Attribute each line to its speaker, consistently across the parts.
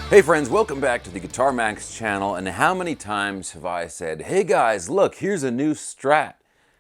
Speaker 1: Hey friends, welcome back to the Guitar Max channel. And how many times have I said, hey guys, look, here's a new strat,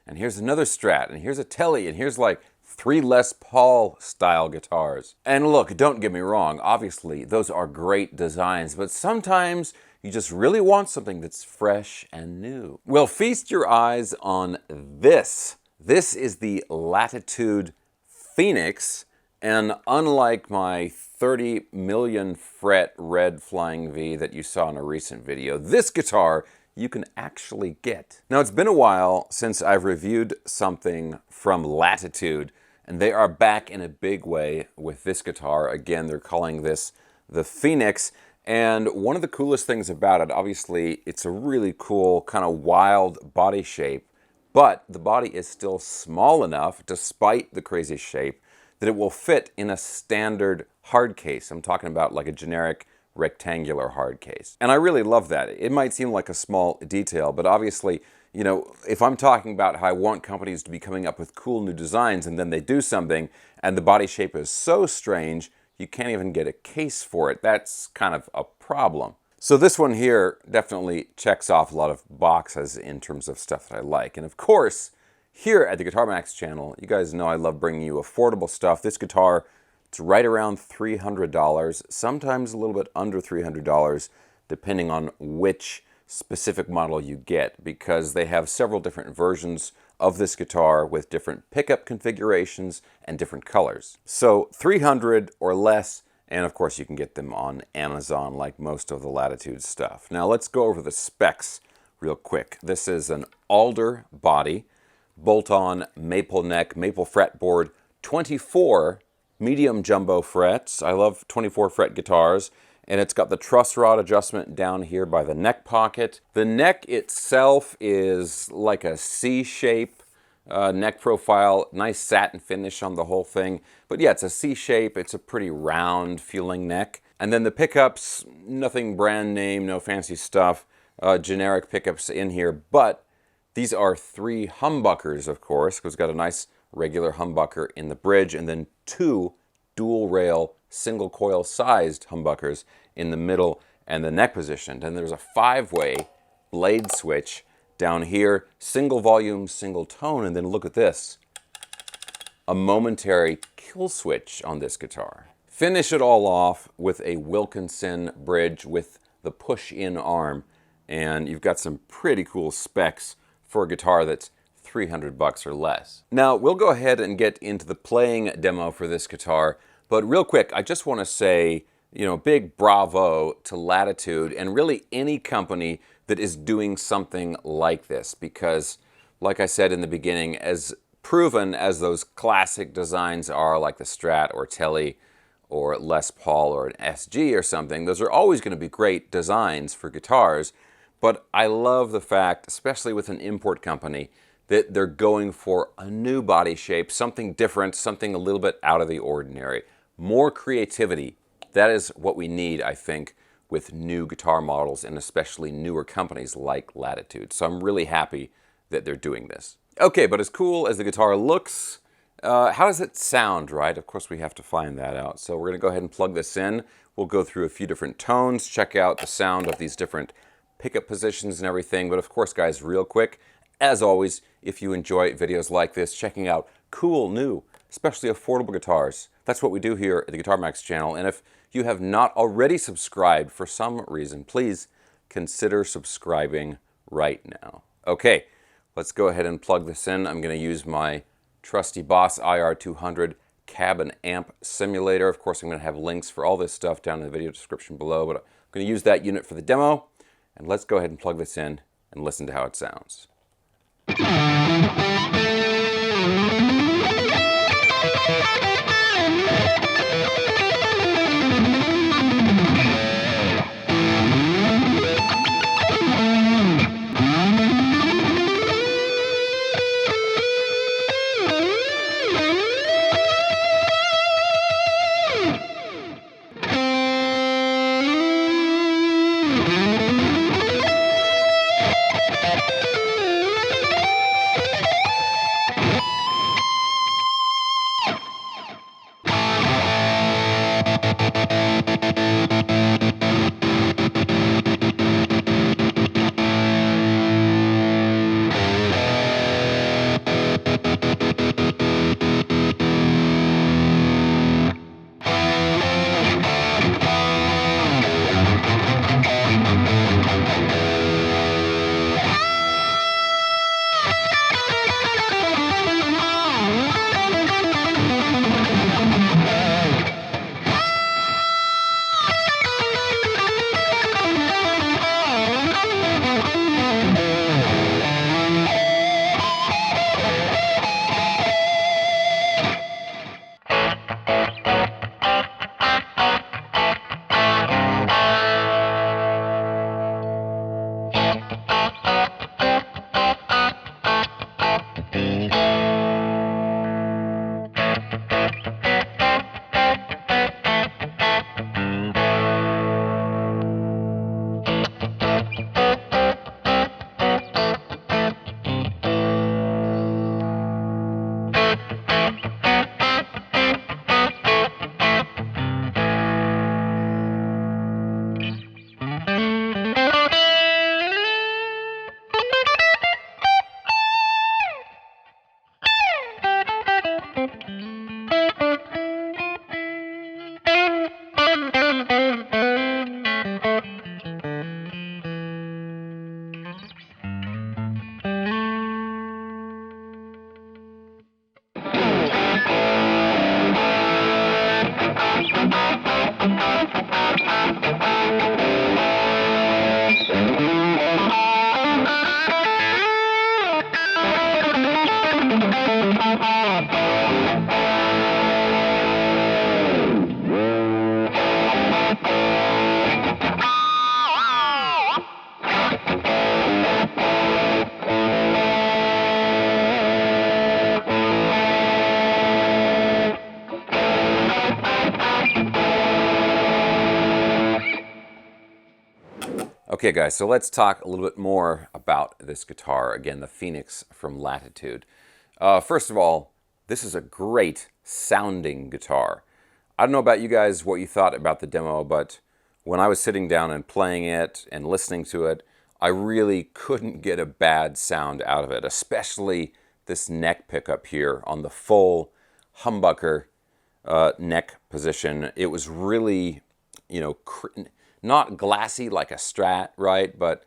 Speaker 1: and here's another strat, and here's a tele, and here's like 3 Les Paul style guitars. And look, don't get me wrong, obviously those are great designs, but sometimes you just really want something that's fresh and new. Well, feast your eyes on this. This is the Latitude Phoenix, and unlike my 30 million fret red Flying V that you saw in a recent video, this guitar you can actually get. Now, it's been a while since I've reviewed something from Latitude, and they are back in a big way with this guitar. Again, they're calling this the Phoenix, and one of the coolest things about it, obviously, it's a really cool kind of wild body shape, but the body is still small enough, despite the crazy shape, that it will fit in a standard hard case. I'm talking about like a generic rectangular hard case. And I really love that. It might seem like a small detail, but obviously, you know, if I'm talking about how I want companies to be coming up with cool new designs and then they do something and the body shape is so strange, you can't even get a case for it, that's kind of a problem. So this one here definitely checks off a lot of boxes in terms of stuff that I like. And of course, here at the Guitar Max channel, you guys know I love bringing you affordable stuff. This guitar, it's right around $300, sometimes a little bit under $300, depending on which specific model you get, because they have several different versions of this guitar with different pickup configurations and different colors. So $300 or less, and of course you can get them on Amazon like most of the Latitude stuff. Now let's go over the specs real quick. This is an alder body, bolt-on maple neck, maple fretboard, 24 medium jumbo frets. I love 24 fret guitars. And it's got the truss rod adjustment down here by the neck pocket. The neck itself is like a C-shape neck profile, nice satin finish on the whole thing. But yeah, it's a C-shape, it's a pretty round feeling neck. And then the pickups, nothing brand name, no fancy stuff, generic pickups in here, but these are 3 humbuckers, of course, because it's got a nice regular humbucker in the bridge, and then 2 dual rail, single coil sized humbuckers in the middle and the neck position. And there's a 5-way blade switch down here, single volume, single tone, and then look at this, a momentary kill switch on this guitar. Finish it all off with a Wilkinson bridge with the push-in arm, and you've got some pretty cool specs for a guitar that's $300 or less. Now, we'll go ahead and get into the playing demo for this guitar, but real quick, I just want to say, you know, big bravo to Latitude and really any company that is doing something like this, because, like I said in the beginning, as proven as those classic designs are, like the Strat or Tele or Les Paul or an SG or something, those are always going to be great designs for guitars. But I love the fact, especially with an import company, that they're going for a new body shape, something different, something a little bit out of the ordinary. More creativity. That is what we need, I think, with new guitar models and especially newer companies like Latitude. So I'm really happy that they're doing this. Okay, but as cool as the guitar looks, how does it sound, right? Of course, we have to find that out. So we're going to go ahead and plug this in. We'll go through a few different tones, check out the sound of these different pickup positions and everything. But of course, guys, real quick, as always, if you enjoy videos like this, checking out cool, new, especially affordable guitars, that's what we do here at the Guitar Max channel. And if you have not already subscribed for some reason, please consider subscribing right now. Okay, let's go ahead and plug this in. I'm going to use my trusty Boss IR200 cab and amp simulator. Of course, I'm going to have links for all this stuff down in the video description below, but I'm going to use that unit for the demo. And let's go ahead and plug this in and listen to how it sounds. Okay guys, so let's talk a little bit more about this guitar. Again, the Phoenix from Latitude. First of all, this is a great sounding guitar. I don't know about you guys, what you thought about the demo, but when I was sitting down and playing it and listening to it, I really couldn't get a bad sound out of it, especially this neck pickup here on the full humbucker neck position. It was really, you know, not glassy like a Strat, right? But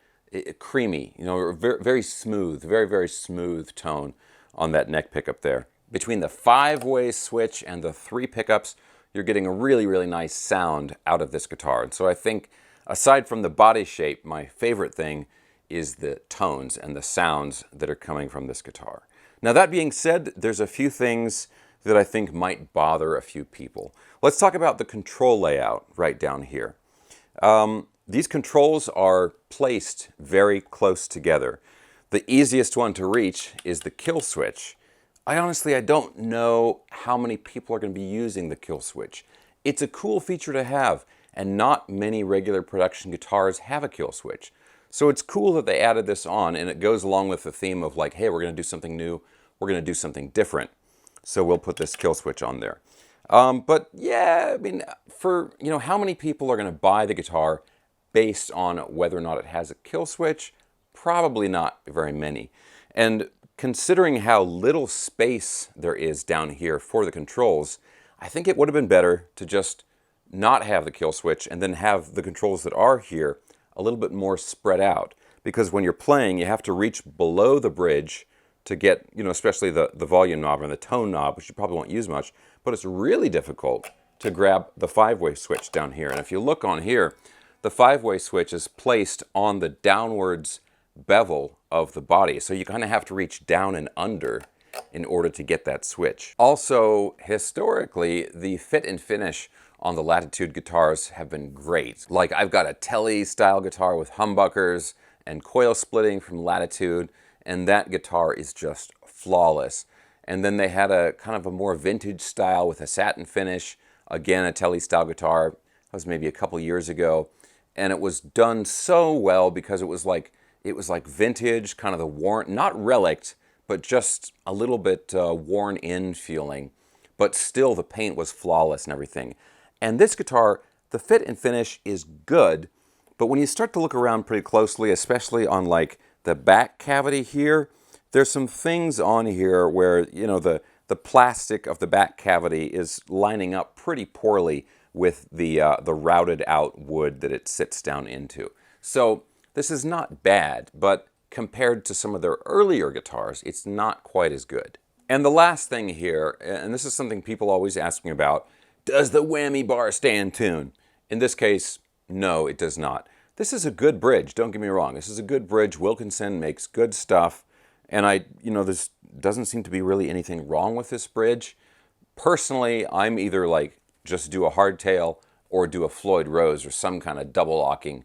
Speaker 1: creamy, you know, very, very smooth, very, very smooth tone on that neck pickup there. Between the 5-way switch and the 3 pickups, you're getting a really, really nice sound out of this guitar. And so I think, aside from the body shape, my favorite thing is the tones and the sounds that are coming from this guitar. Now that being said, there's a few things that I think might bother a few people. Let's talk about the control layout right down here. These controls are placed very close together. The easiest one to reach is the kill switch. I don't know how many people are going to be using the kill switch. It's a cool feature to have, and not many regular production guitars have a kill switch. So it's cool that they added this on, and it goes along with the theme of like, hey, we're going to do something new, we're going to do something different. So we'll put this kill switch on there. But yeah, I mean, for, you know, how many people are going to buy the guitar based on whether or not it has a kill switch? Probably not very many. And considering how little space there is down here for the controls, I think it would have been better to just not have the kill switch and then have the controls that are here a little bit more spread out. Because when you're playing, you have to reach below the bridge to get, you know, especially the volume knob and the tone knob, which you probably won't use much, but it's really difficult to grab the 5-way switch down here. And if you look on here, the 5-way switch is placed on the downwards bevel of the body. So you kind of have to reach down and under in order to get that switch. Also, historically, the fit and finish on the Latitude guitars have been great. Like, I've got a tele style guitar with humbuckers and coil splitting from Latitude, and that guitar is just flawless. And then they had a kind of a more vintage style with a satin finish, again a tele style guitar. That was maybe a couple years ago, and it was done so well because it was like vintage, kind of the worn, not relict, but just a little bit worn in feeling, but still the paint was flawless and everything. And this guitar, the fit and finish is good, but when you start to look around pretty closely, especially on like the back cavity here, there's some things on here where, you know, the plastic of the back cavity is lining up pretty poorly with the routed out wood that it sits down into. So this is not bad, but compared to some of their earlier guitars, it's not quite as good. And the last thing here, and this is something people always ask me about, does the whammy bar stay in tune? In this case, no, it does not. This is a good bridge, don't get me wrong. This is a good bridge. Wilkinson makes good stuff. And this doesn't seem to be really anything wrong with this bridge. Personally, I'm either like, just do a hardtail or do a Floyd Rose or some kind of double locking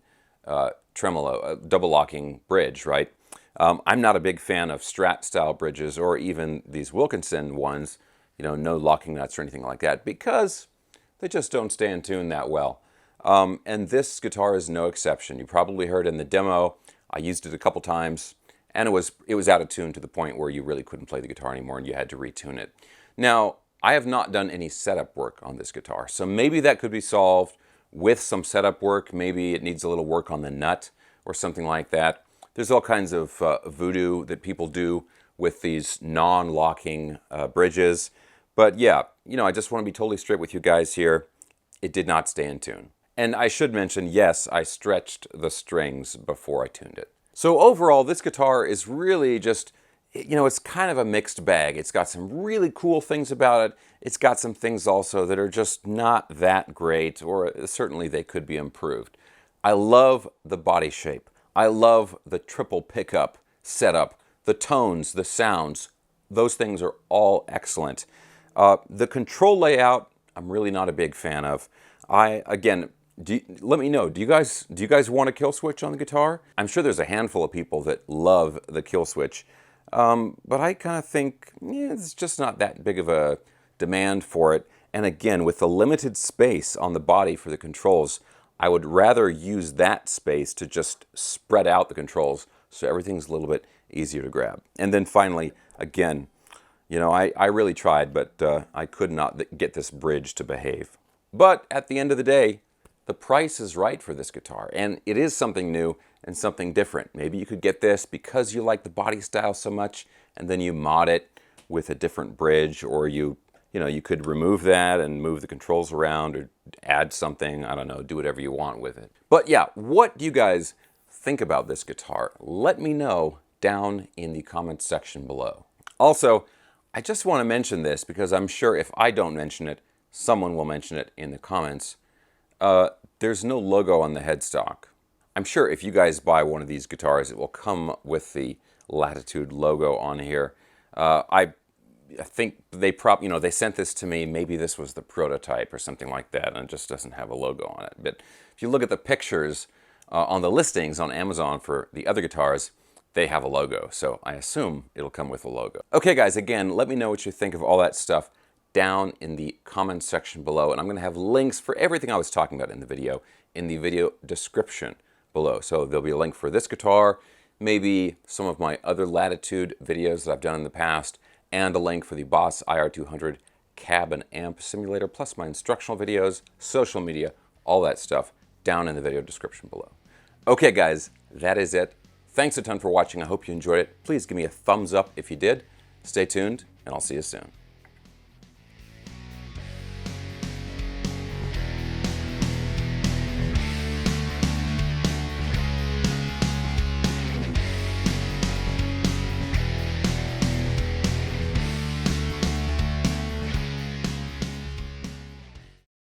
Speaker 1: tremolo, double locking bridge, right? I'm not a big fan of Strat style bridges or even these Wilkinson ones, you know, no locking nuts or anything like that, because they just don't stay in tune that well. And this guitar is no exception. You probably heard in the demo, I used it a couple times, and it was out of tune to the point where you really couldn't play the guitar anymore and you had to retune it. Now, I have not done any setup work on this guitar, so maybe that could be solved with some setup work. Maybe it needs a little work on the nut or something like that. There's all kinds of voodoo that people do with these non-locking bridges. But yeah, you know, I just want to be totally straight with you guys here. It did not stay in tune. And I should mention, yes, I stretched the strings before I tuned it. So overall, this guitar is really just, you know, it's kind of a mixed bag. It's got some really cool things about it. It's got some things also that are just not that great, or certainly they could be improved. I love the body shape. I love the triple pickup setup, the tones, the sounds. Those things are all excellent. The control layout, I'm really not a big fan of. Let me know, do you guys want a kill switch on the guitar? I'm sure there's a handful of people that love the kill switch. But I kind of think it's just not that big of a demand for it. And again, with the limited space on the body for the controls, I would rather use that space to just spread out the controls so everything's a little bit easier to grab. And then finally, again, you know, I really tried, but I could not get this bridge to behave. But at the end of the day, the price is right for this guitar, and it is something new and something different. Maybe you could get this because you like the body style so much, and then you mod it with a different bridge, or you know, you could remove that and move the controls around or add something, I don't know, do whatever you want with it. But yeah, what do you guys think about this guitar? Let me know down in the comments section below. Also, I just want to mention this because I'm sure if I don't mention it, someone will mention it in the comments. There's no logo on the headstock. I'm sure if you guys buy one of these guitars, it will come with the Latitude logo on here. I think they they sent this to me. Maybe this was the prototype or something like that, and it just doesn't have a logo on it. But if you look at the pictures on the listings on Amazon for the other guitars, they have a logo. So I assume it'll come with a logo. Okay, guys, again, let me know what you think of all that stuff down in the comments section below. And I'm going to have links for everything I was talking about in the video description below. So there'll be a link for this guitar, maybe some of my other Latitude videos that I've done in the past, and a link for the Boss IR200 cab and amp simulator, plus my instructional videos, social media, all that stuff down in the video description below. Okay, guys, that is it. Thanks a ton for watching. I hope you enjoyed it. Please give me a thumbs up if you did. Stay tuned, and I'll see you soon.